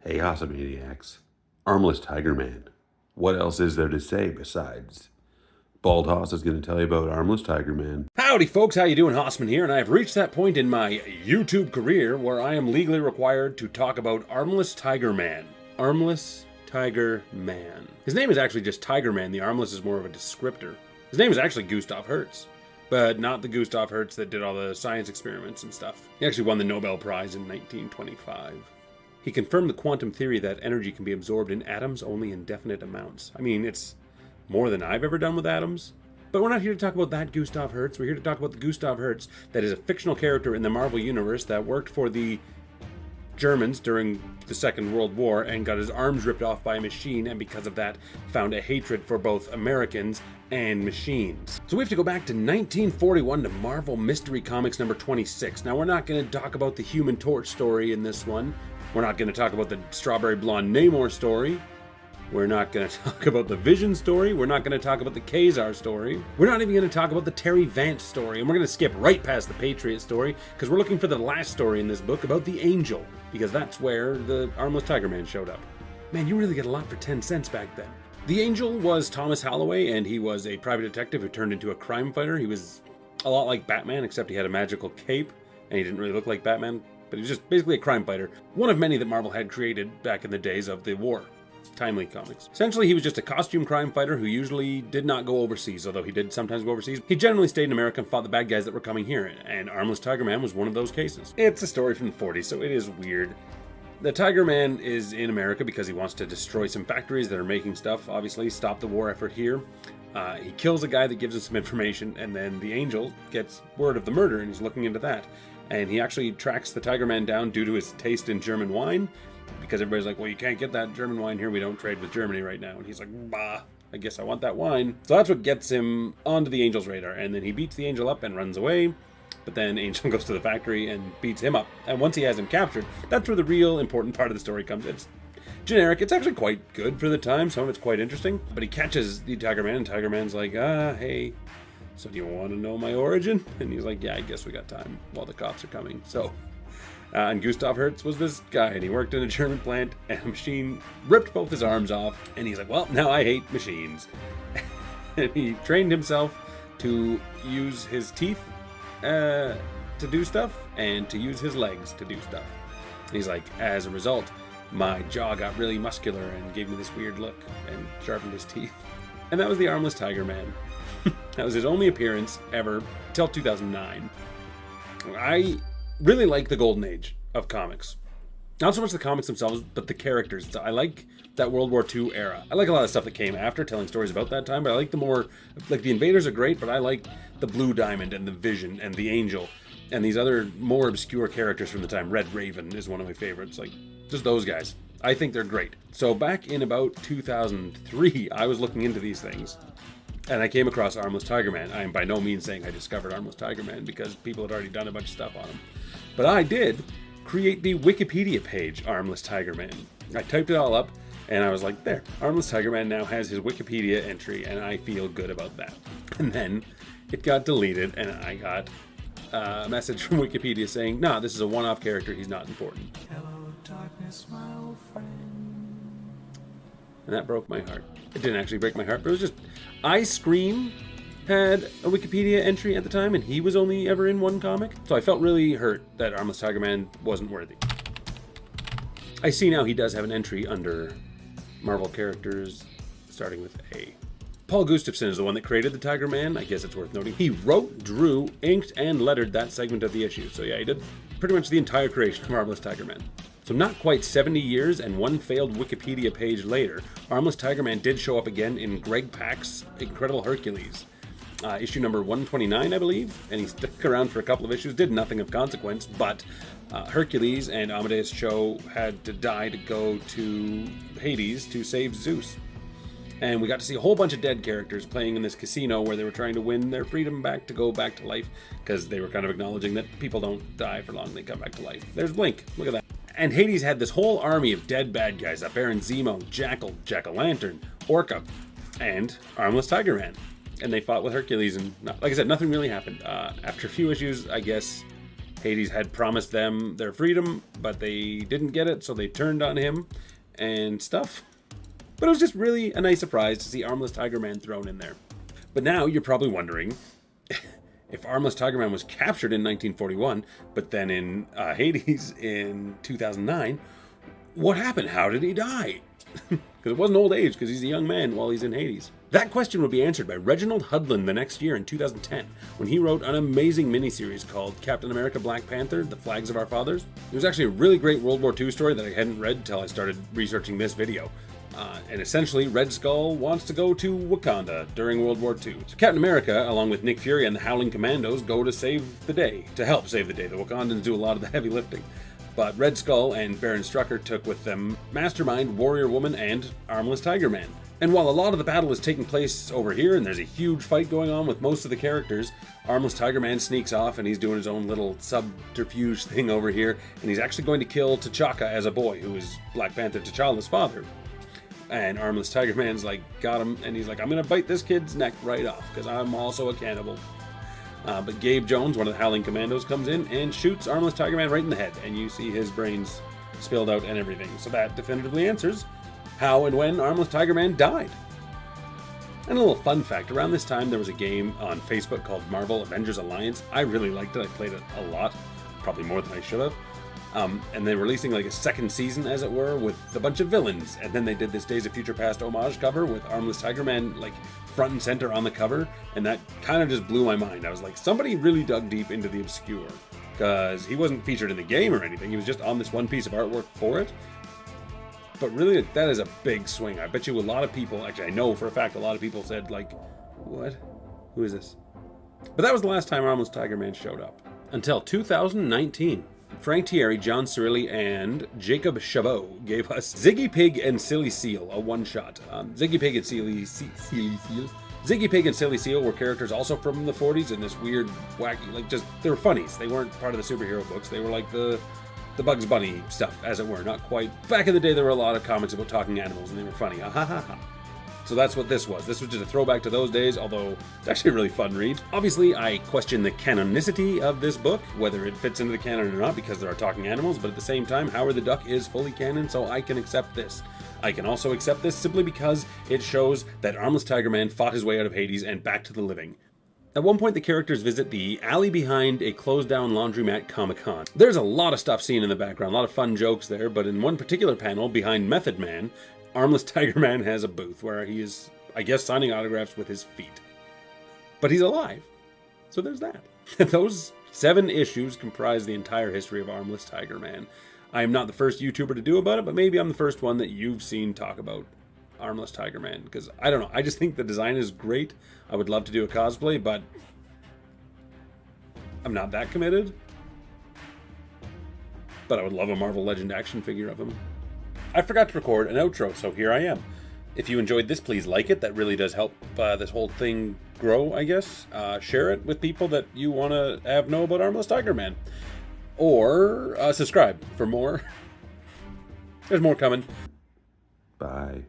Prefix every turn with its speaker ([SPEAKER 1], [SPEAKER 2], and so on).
[SPEAKER 1] Hey, Haussmanniacs. Armless Tiger Man. What else is there to say besides Bald Hoss is going to tell you about Armless Tiger Man?
[SPEAKER 2] Howdy folks, how you doing? Haussmann here, and I have reached that point in my YouTube career where I am legally required to talk about Armless Tiger Man. Armless Tiger Man. His name is actually just Tiger Man. The armless is more of a descriptor. His name is actually Gustav Hertz, but not the Gustav Hertz that did all the science experiments and stuff. He actually won the Nobel Prize in 1925. He confirmed the quantum theory that energy can be absorbed in atoms only in definite amounts. I mean, it's more than I've ever done with atoms. But we're not here to talk about that Gustav Hertz. We're here to talk about the Gustav Hertz that is a fictional character in the Marvel Universe that worked for the Germans during the Second World War and got his arms ripped off by a machine, and because of that found a hatred for both Americans and machines. So we have to go back to 1941 to Marvel Mystery Comics number 26. Now we're not going to talk about the Human Torch story in this one. We're not going to talk about the Strawberry Blonde Namor story. We're not going to talk about the Vision story. We're not going to talk about the Kazar story. We're not even going to talk about the Terry Vance story. And we're going to skip right past the Patriot story because we're looking for the last story in this book about the Angel, because that's where the Armless Tiger Man showed up. Man, you really get a lot for 10 cents back then. The Angel was Thomas Holloway, and he was a private detective who turned into a crime fighter. He was a lot like Batman, except he had a magical cape, and he didn't really look like Batman, but he was just basically a crime fighter. One of many that Marvel had created back in the days of the war. Timely comics. Essentially, he was just a costume crime fighter who usually did not go overseas, although he did sometimes go overseas. He generally stayed in America and fought the bad guys that were coming here, and Armless Tiger Man was one of those cases. It's a story from the 40s, so it is weird. The Tiger Man is in America because he wants to destroy some factories that are making stuff, obviously, stop the war effort here. He kills a guy that gives him some information, and then the Angel gets word of the murder, and he's looking into that. And he actually tracks the Tiger Man down due to his taste in German wine, because everybody's like, well, you can't get that German wine here. We don't trade with Germany right now. And he's like, bah, I guess I want that wine. So that's what gets him onto the Angel's radar. And then he beats the Angel up and runs away. But then Angel goes to the factory and beats him up. And once he has him captured, that's where the real important part of the story comes. It's generic. It's actually quite good for the time. Some of it's quite interesting. But he catches the Tiger Man, and Tiger Man's like, hey, so do you want to know my origin? And he's like, yeah, I guess we got time while the cops are coming. So... and Gustav Hertz was this guy, and he worked in a German plant, and a machine ripped both his arms off, and he's like, well, now I hate machines. And he trained himself to use his teeth to do stuff, and to use his legs to do stuff. And he's like, as a result, my jaw got really muscular and gave me this weird look, and sharpened his teeth. And that was the Armless Tiger Man. That was his only appearance ever, till 2009. I really like the golden age of comics. Not so much the comics themselves, but the characters. I like that World War II era. I like a lot of stuff that came after, telling stories about that time, but I like the more, like the Invaders are great, but I like the Blue Diamond and the Vision and the Angel and these other more obscure characters from the time. Red Raven is one of my favorites. Like, just those guys. I think they're great. So back in about 2003, I was looking into these things. And I came across Armless Tiger Man. I am by no means saying I discovered Armless Tiger Man because people had already done a bunch of stuff on him. But I did create the Wikipedia page, Armless Tiger Man. I typed it all up, and I was like, there, Armless Tiger Man now has his Wikipedia entry, and I feel good about that. And then it got deleted, and I got a message from Wikipedia saying, nah, this is a one-off character, he's not important. Hello, darkness, my old friend. And that broke my heart. It didn't actually break my heart, but it was just... iScream had a Wikipedia entry at the time, and he was only ever in one comic. So I felt really hurt that Armless Tiger Man wasn't worthy. I see now he does have an entry under Marvel characters, starting with A. Paul Gustafson is the one that created the Tiger Man. I guess it's worth noting. He wrote, drew, inked, and lettered that segment of the issue. So yeah, he did pretty much the entire creation of Armless Tiger Man. So not quite 70 years and one failed Wikipedia page later, Armless Tiger Man did show up again in Greg Pak's Incredible Hercules. Issue number 129, I believe, and he stuck around for a couple of issues, did nothing of consequence, but Hercules and Amadeus Cho had to die to go to Hades to save Zeus. And we got to see a whole bunch of dead characters playing in this casino where they were trying to win their freedom back to go back to life, because they were kind of acknowledging that people don't die for long, they come back to life. There's Blink, look at that. And Hades had this whole army of dead bad guys up, Baron Zemo, Jackal, Jack-o'-lantern, Orca, and Armless Tiger Man. And they fought with Hercules, and like I said, nothing really happened. After a few issues, I guess Hades had promised them their freedom, but they didn't get it, so they turned on him and stuff. But it was just really a nice surprise to see Armless Tiger Man thrown in there. But now you're probably wondering, if Armless Tiger Man was captured in 1941, but then in Hades in 2009, what happened? How did he die? Because it wasn't old age, because he's a young man while he's in Hades. That question would be answered by Reginald Hudlin the next year in 2010, when he wrote an amazing miniseries called Captain America Black Panther, The Flags of Our Fathers. It was actually a really great World War II story that I hadn't read until I started researching this video. And essentially, Red Skull wants to go to Wakanda during World War II. So Captain America, along with Nick Fury and the Howling Commandos, go to save the day, to help save the day. The Wakandans do a lot of the heavy lifting. But Red Skull and Baron Strucker took with them Mastermind, Warrior Woman, and Armless Tiger Man. And while a lot of the battle is taking place over here, and there's a huge fight going on with most of the characters, Armless Tiger Man sneaks off and he's doing his own little subterfuge thing over here, and he's actually going to kill T'Chaka as a boy, who is Black Panther T'Challa's father. And Armless Tiger Man's like, got him, and he's like, I'm gonna bite this kid's neck right off, because I'm also a cannibal. But Gabe Jones, one of the Howling Commandos, comes in and shoots Armless Tiger Man right in the head, and you see his brains spilled out and everything. So that definitively answers how and when Armless Tiger Man died. And a little fun fact, around this time there was a game on Facebook called Marvel Avengers Alliance. I really liked it, I played it a lot, probably more than I should have. And they're releasing like a second season, as it were, with a bunch of villains. And then they did this Days of Future Past homage cover with Armless Tiger Man like front and center on the cover, and that kind of just blew my mind. I was like, somebody really dug deep into the obscure, because he wasn't featured in the game or anything. He was just on this one piece of artwork for it. But really, that is a big swing. I bet you a lot of people, actually I know for a fact a lot of people said like, what? Who is this? But that was the last time Armless Tiger Man showed up. Until 2019. Frank Thierry, John Cirilli, and Jacob Chabot gave us Ziggy Pig and Silly Seal, a one-shot. Ziggy Pig and Silly Seal. Ziggy Pig and Silly Seal were characters also from the 40s in this weird, wacky, like just, they were funnies. They weren't part of the superhero books. They were like the Bugs Bunny stuff, as it were. Not quite. Back in the day, there were a lot of comics about talking animals, and they were funny. Ah, ha, ha, ha. So that's what this was. This was just a throwback to those days, although it's actually a really fun read. Obviously, I question the canonicity of this book, whether it fits into the canon or not, because there are talking animals, but at the same time, Howard the Duck is fully canon, so I can accept this. I can also accept this simply because it shows that Armless Tiger Man fought his way out of Hades and back to the living. At one point, the characters visit the alley behind a closed-down laundromat Comic-Con. There's a lot of stuff seen in the background, a lot of fun jokes there, but in one particular panel, behind Method Man, Armless Tiger Man has a booth where he is, I guess, signing autographs with his feet. But he's alive. So there's that. Those 7 issues comprise the entire history of Armless Tiger Man. I am not the first YouTuber to do about it, but maybe I'm the first one that you've seen talk about Armless Tiger Man. Because, I don't know, I just think the design is great. I would love to do a cosplay, but I'm not that committed. But I would love a Marvel Legend action figure of him. I forgot to record an outro, so here I am. If you enjoyed this, please like it. That really does help this whole thing grow, I guess. Share it with people that you want to know about Armless Tiger Man. Or subscribe for more. There's more coming.
[SPEAKER 1] Bye.